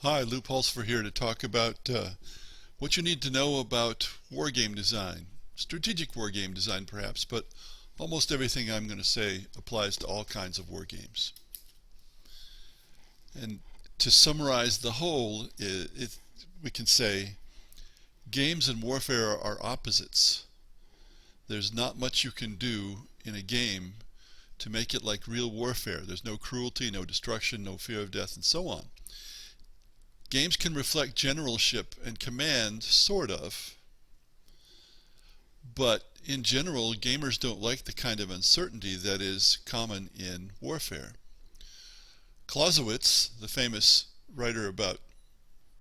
Hi, Lou Pulsfer here to talk about what you need to know about wargame design. Strategic wargame design perhaps, but almost everything I'm going to say applies to all kinds of wargames. And to summarize the whole, we can say games and warfare are opposites. There's not much you can do in a game to make it like real warfare. There's no cruelty, no destruction, no fear of death, and so on. Games can reflect generalship and command, sort of, but in general, gamers don't like the kind of uncertainty that is common in warfare. Clausewitz, the famous writer about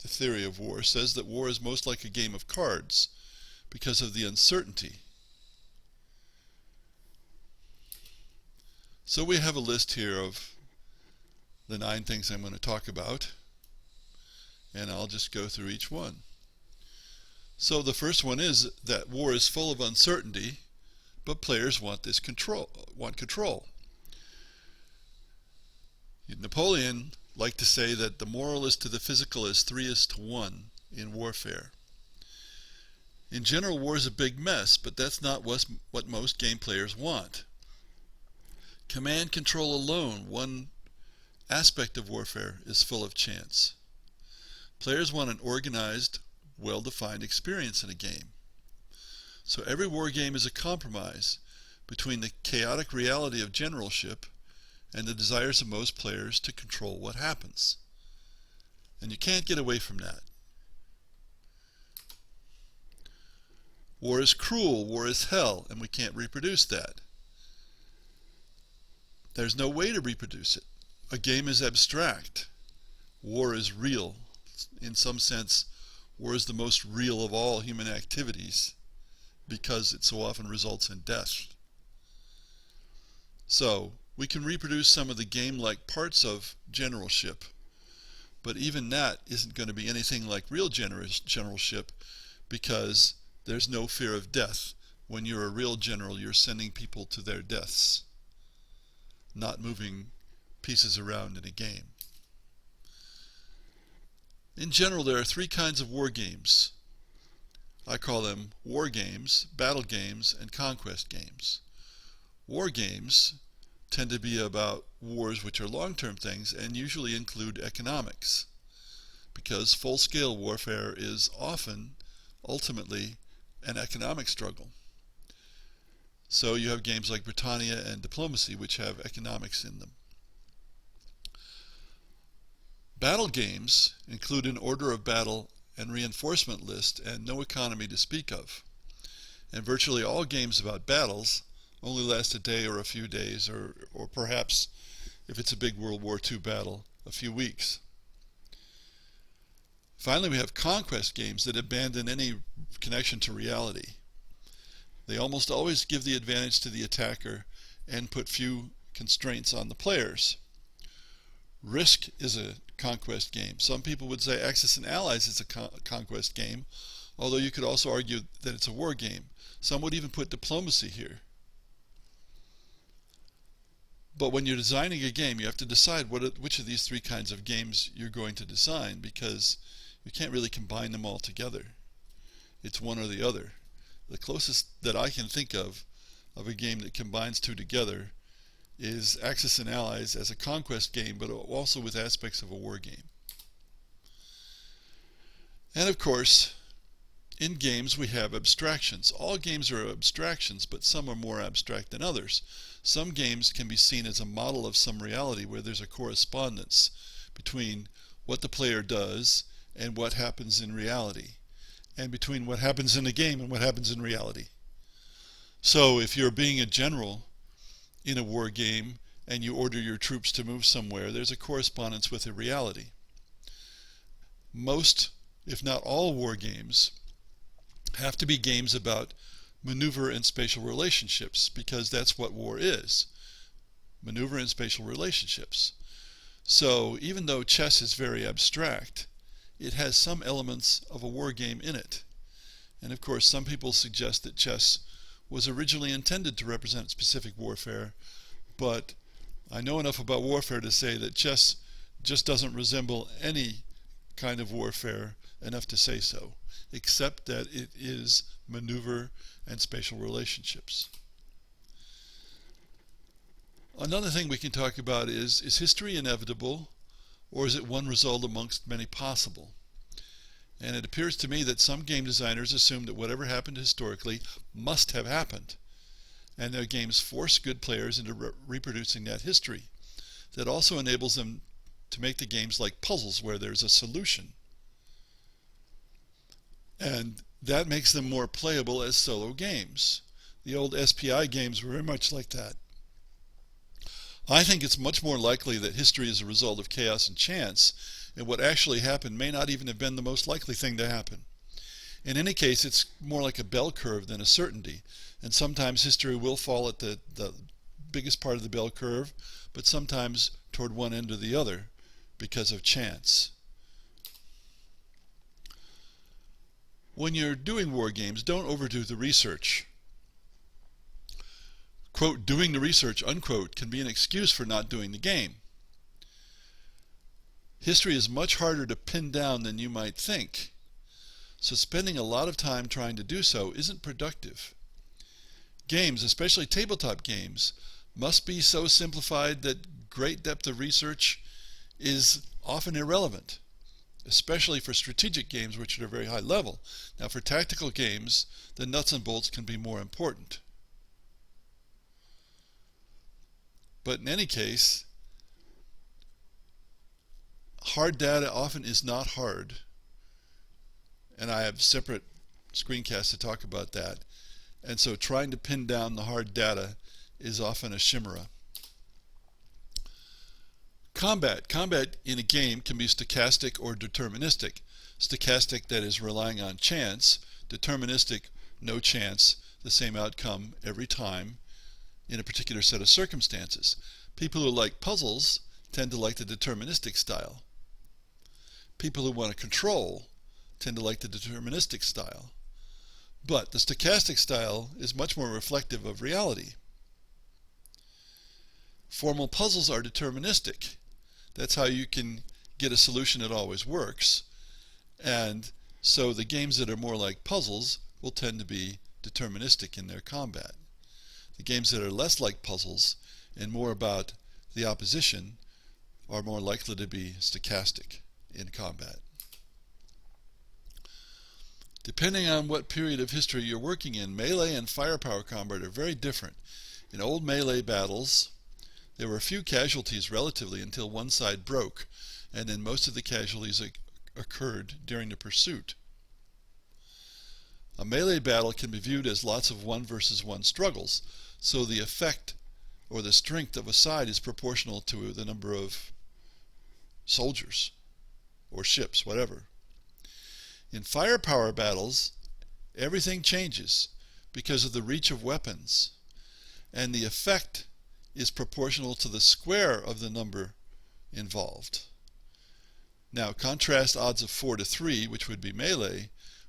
the theory of war, says that war is most like a game of cards because of the uncertainty. So we have a list here of the 9 things I'm going to talk about, and I'll just go through each one. So the first one is that war is full of uncertainty, but players want control. Napoleon liked to say that the moral is to the physical as 3 is to 1 in warfare. In general, war is a big mess, but that's not what most game players want. Command control alone, one aspect of warfare, is full of chance. Players want an organized, well-defined experience in a game. So every war game is a compromise between the chaotic reality of generalship and the desires of most players to control what happens. And you can't get away from that. War is cruel, war is hell, and we can't reproduce that. There's no way to reproduce it. A game is abstract. War is real. In some sense, war is the most real of all human activities because it so often results in death. So, we can reproduce some of the game-like parts of generalship, but even that isn't going to be anything like real generalship because there's no fear of death. When you're a real general, you're sending people to their deaths, not moving pieces around in a game. In general, there are 3 kinds of war games. I call them war games, battle games, and conquest games. War games tend to be about wars which are long-term things and usually include economics, because full-scale warfare is often, ultimately, an economic struggle. So you have games like Britannia and Diplomacy, which have economics in them. Battle games include an order of battle and reinforcement list and no economy to speak of. And virtually all games about battles only last a day or a few days, or perhaps, if it's a big World War II battle, a few weeks. Finally, we have conquest games that abandon any connection to reality. They almost always give the advantage to the attacker and put few constraints on the players. Risk is a conquest game. Some people would say Axis and Allies is a conquest game, although you could also argue that it's a war game. Some would even put Diplomacy here. But when you're designing a game, you have to decide which of these 3 kinds of games you're going to design, because you can't really combine them all together. It's one or the other. The closest that I can think of a game that combines 2 together is Axis and Allies as a conquest game, but also with aspects of a war game. And of course, in games we have abstractions. All games are abstractions, but some are more abstract than others. Some games can be seen as a model of some reality where there's a correspondence between what the player does and what happens in reality, and between what happens in the game and what happens in reality. So if you're being a general in a war game and you order your troops to move somewhere, there's a correspondence with a reality. Most, if not all, war games have to be games about maneuver and spatial relationships, because that's what war is. Maneuver and spatial relationships. So even though chess is very abstract, it has some elements of a war game in it. And of course, some people suggest that chess was originally intended to represent specific warfare, but I know enough about warfare to say that chess just doesn't resemble any kind of warfare enough to say so, except that it is maneuver and spatial relationships. Another thing we can talk about is history inevitable, or is it one result amongst many possible? And it appears to me that some game designers assume that whatever happened historically must have happened, and their games force good players into reproducing that history. That also enables them to make the games like puzzles where there's a solution. And that makes them more playable as solo games. The old SPI games were very much like that. I think it's much more likely that history is a result of chaos and chance, and what actually happened may not even have been the most likely thing to happen. In any case, it's more like a bell curve than a certainty, and sometimes history will fall at the biggest part of the bell curve, but sometimes toward one end or the other because of chance. When you're doing war games, don't overdo the research. Quote, doing the research, unquote, can be an excuse for not doing the game. History is much harder to pin down than you might think, so spending a lot of time trying to do so isn't productive. Games, especially tabletop games, must be so simplified that great depth of research is often irrelevant, especially for strategic games which are at a very high level. Now for tactical games, the nuts and bolts can be more important. But in any case, hard data often is not hard, and I have separate screencasts to talk about that, and so trying to pin down the hard data is often a chimera. Combat in a game can be stochastic or deterministic. Stochastic, that is relying on chance; deterministic, no chance, the same outcome every time in a particular set of circumstances. People who like puzzles tend to like the deterministic style. People who want to control tend to like the deterministic style. But the stochastic style is much more reflective of reality. Formal puzzles are deterministic. That's how you can get a solution that always works. And so the games that are more like puzzles will tend to be deterministic in their combat. The games that are less like puzzles and more about the opposition are more likely to be stochastic in combat. Depending on what period of history you're working in, melee and firepower combat are very different. In old melee battles, there were few casualties relatively until one side broke, and then most of the casualties occurred during the pursuit. A melee battle can be viewed as lots of one versus one struggles, so the effect or the strength of a side is proportional to the number of soldiers or ships, whatever. In firepower battles, everything changes because of the reach of weapons, and the effect is proportional to the square of the number involved. Now contrast odds of 4 to 3, which would be melee,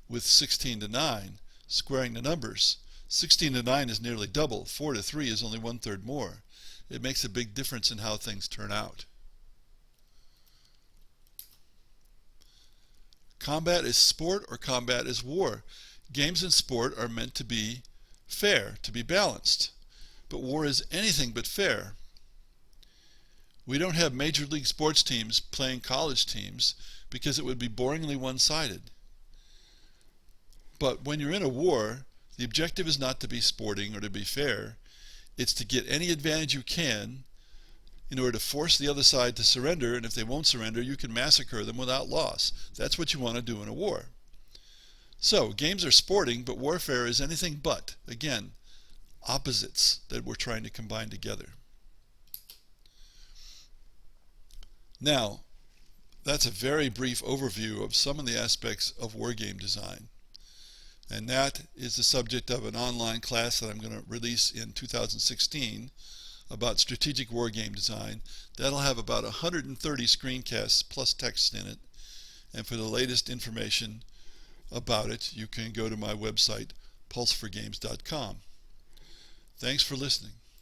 with 16 to 9, squaring the numbers. 16 to 9 is nearly double. 4 to 3 is only 1/3 more. It makes a big difference in how things turn out. Combat is sport or combat is war. Games and sport are meant to be fair, to be balanced. But war is anything but fair. We don't have major league sports teams playing college teams because it would be boringly one-sided. But when you're in a war, the objective is not to be sporting or to be fair. It's to get any advantage you can in order to force the other side to surrender, and if they won't surrender, you can massacre them without loss. That's what you want to do in a war. So, games are sporting, but warfare is anything but, again, opposites that we're trying to combine together. Now, that's a very brief overview of some of the aspects of wargame design. And that is the subject of an online class that I'm going to release in 2016 about strategic wargame design. That'll have about 130 screencasts plus text in it. And for the latest information about it, you can go to my website, pulseforgames.com. Thanks for listening.